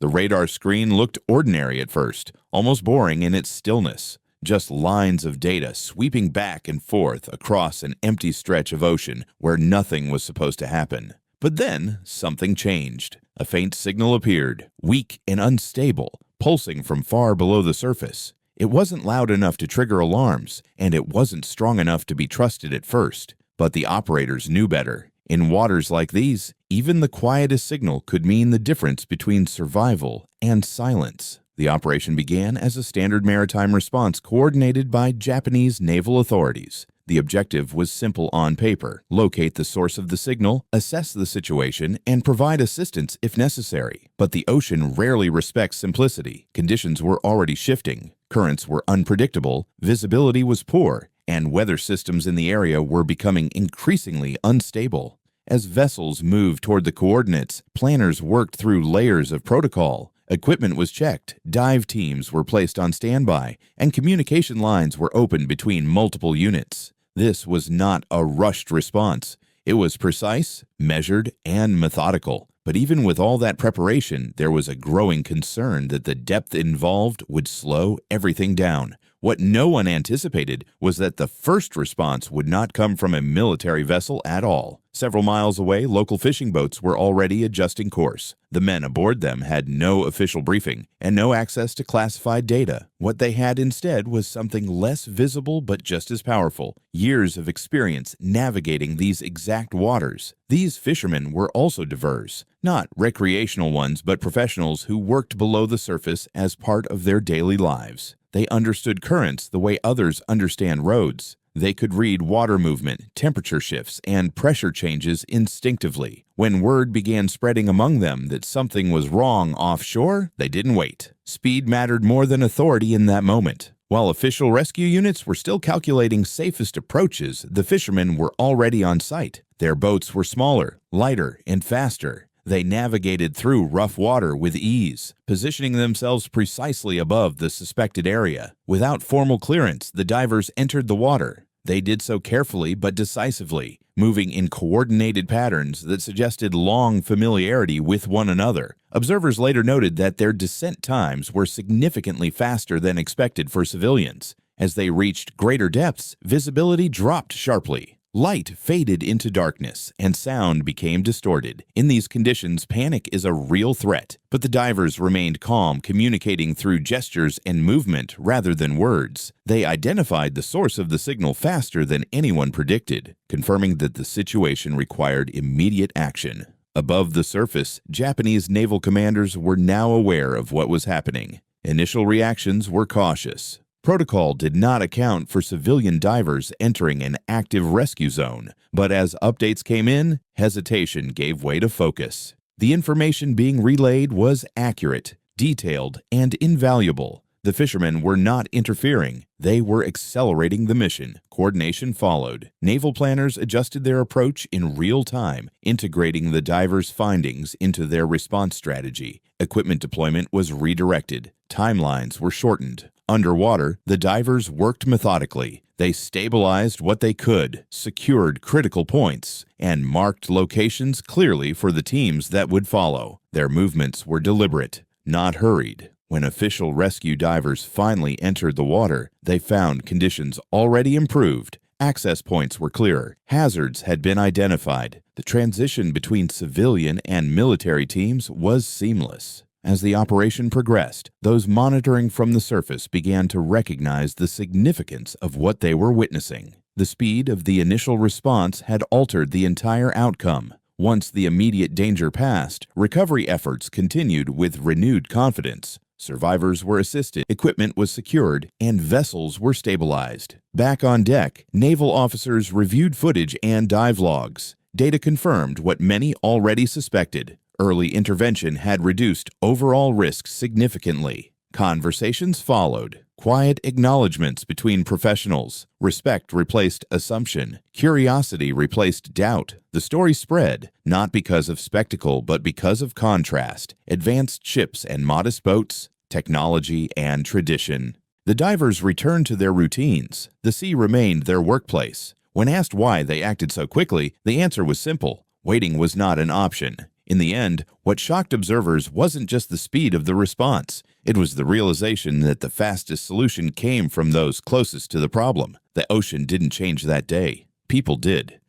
The radar screen looked ordinary at first, almost boring in its stillness. Just lines of data sweeping back and forth across an empty stretch of ocean where nothing was supposed to happen. But then something changed. A faint signal appeared, weak and unstable, pulsing from far below the surface. It wasn't loud enough to trigger alarms, and it wasn't strong enough to be trusted at first. But the operators knew better. In waters like these, even the quietest signal could mean the difference between survival and silence. The operation began as a standard maritime response coordinated by Japanese naval authorities. The objective was simple on paper: locate the source of the signal, assess the situation, and provide assistance if necessary. But the ocean rarely respects simplicity. Conditions were already shifting, currents were unpredictable, visibility was poor, and weather systems in the area were becoming increasingly unstable. As vessels moved toward the coordinates, planners worked through layers of protocol. Equipment was checked, dive teams were placed on standby, and communication lines were opened between multiple units. This was not a rushed response. It was precise, measured, and methodical. But even with all that preparation, there was a growing concern that the depth involved would slow everything down. What no one anticipated was that the first response would not come from a military vessel at all. Several miles away, local fishing boats were already adjusting course. The men aboard them had no official briefing and no access to classified data. What they had instead was something less visible but just as powerful: years of experience navigating these exact waters. These fishermen were also diverse, not recreational ones, but professionals who worked below the surface as part of their daily lives. They understood currents the way others understand roads. They could read water movement, temperature shifts, and pressure changes instinctively. When word began spreading among them that something was wrong offshore, they didn't wait. Speed mattered more than authority in that moment. While official rescue units were still calculating safest approaches, the fishermen were already on site. Their boats were smaller, lighter, and faster. They navigated through rough water with ease, positioning themselves precisely above the suspected area. Without formal clearance, the divers entered the water. They did so carefully but decisively, moving in coordinated patterns that suggested long familiarity with one another. Observers later noted that their descent times were significantly faster than expected for civilians. As they reached greater depths, visibility dropped sharply. Light faded into darkness, and sound became distorted. In these conditions, panic is a real threat, but the divers remained calm, communicating through gestures and movement rather than words. They identified the source of the signal faster than anyone predicted, confirming that the situation required immediate action. Above the surface, Japanese naval commanders were now aware of what was happening. Initial reactions were cautious. Protocol did not account for civilian divers entering an active rescue zone, but as updates came in, hesitation gave way to focus. The information being relayed was accurate, detailed, and invaluable. The fishermen were not interfering. They were accelerating the mission. Coordination followed. Naval planners adjusted their approach in real time, integrating the divers' findings into their response strategy. Equipment deployment was redirected. Timelines were shortened. Underwater, the divers worked methodically. They stabilized what they could, secured critical points, and marked locations clearly for the teams that would follow. Their movements were deliberate, not hurried. When official rescue divers finally entered the water, they found conditions already improved. Access points were clearer. Hazards had been identified. The transition between civilian and military teams was seamless. As the operation progressed, those monitoring from the surface began to recognize the significance of what they were witnessing. The speed of the initial response had altered the entire outcome. Once the immediate danger passed, recovery efforts continued with renewed confidence. Survivors were assisted, equipment was secured, and vessels were stabilized. Back on deck, naval officers reviewed footage and dive logs. Data confirmed what many already suspected. Early intervention had reduced overall risks significantly. Conversations followed. Quiet acknowledgments between professionals. Respect replaced assumption. Curiosity replaced doubt. The story spread, not because of spectacle, but because of contrast. Advanced ships and modest boats, technology and tradition. The divers returned to their routines. The sea remained their workplace. When asked why they acted so quickly, the answer was simple. Waiting was not an option. In the end, what shocked observers wasn't just the speed of the response. It was the realization that the fastest solution came from those closest to the problem. The ocean didn't change that day. People did.